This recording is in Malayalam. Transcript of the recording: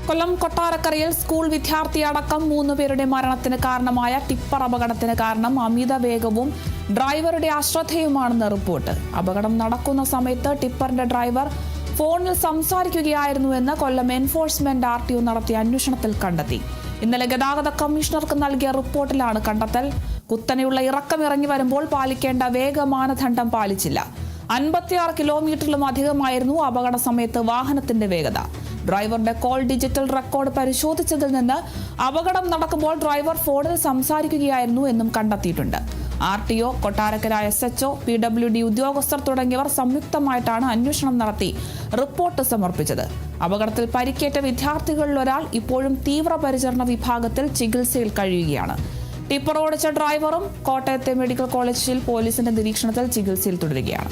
കൊല്ലം കൊട്ടാരക്കരയിൽ സ്കൂൾ വിദ്യാർത്ഥിയടക്കം 3 പേരുടെ മരണത്തിന് കാരണമായ ടിപ്പർ അപകടത്തിന് കാരണം അമിത വേഗവും ഡ്രൈവറുടെ അശ്രദ്ധയുമാണെന്ന് റിപ്പോർട്ട്. അപകടം നടക്കുന്ന സമയത്ത് ടിപ്പറിന്റെ ഡ്രൈവർ ഫോണിൽ സംസാരിക്കുകയായിരുന്നുവെന്ന് കൊല്ലം എൻഫോഴ്സ്മെന്റ് RTO നടത്തിയ അന്വേഷണത്തിൽ കണ്ടെത്തി. ഇന്നലെ ഗതാഗത കമ്മീഷണർക്ക് നൽകിയ റിപ്പോർട്ടിലാണ് കണ്ടെത്തൽ. കുത്തനെയുള്ള ഇറക്കം ഇറങ്ങി വരുമ്പോൾ പാലിക്കേണ്ട വേഗ മാനദണ്ഡം പാലിച്ചില്ല. 56 കിലോമീറ്ററിലും അധികമായിരുന്നു അപകട സമയത്ത് വാഹനത്തിന്റെ വേഗത. ഡ്രൈവറുടെ കോൾ ഡിജിറ്റൽ റെക്കോർഡ് പരിശോധിച്ചതിൽ നിന്ന് അപകടം നടക്കുമ്പോൾ ഡ്രൈവർ ഫോണിൽ സംസാരിക്കുകയായിരുന്നു എന്നും കണ്ടെത്തിയിട്ടുണ്ട്. RTO, കൊട്ടാരക്കര SHO, PWD ഉദ്യോഗസ്ഥർ തുടങ്ങിയവർ സംയുക്തമായിട്ടാണ് അന്വേഷണം നടത്തി റിപ്പോർട്ട് സമർപ്പിച്ചത്. അപകടത്തിൽ പരിക്കേറ്റ വിദ്യാർത്ഥികളിൽ ഒരാൾ ഇപ്പോഴും തീവ്രപരിചരണ വിഭാഗത്തിൽ ചികിത്സയിൽ കഴിയുകയാണ്. ടിപ്പർ ഓടിച്ച ഡ്രൈവറും കോട്ടയത്തെ മെഡിക്കൽ കോളേജിൽ പോലീസിന്റെ നിരീക്ഷണത്തിൽ ചികിത്സയിൽ തുടരുകയാണ്.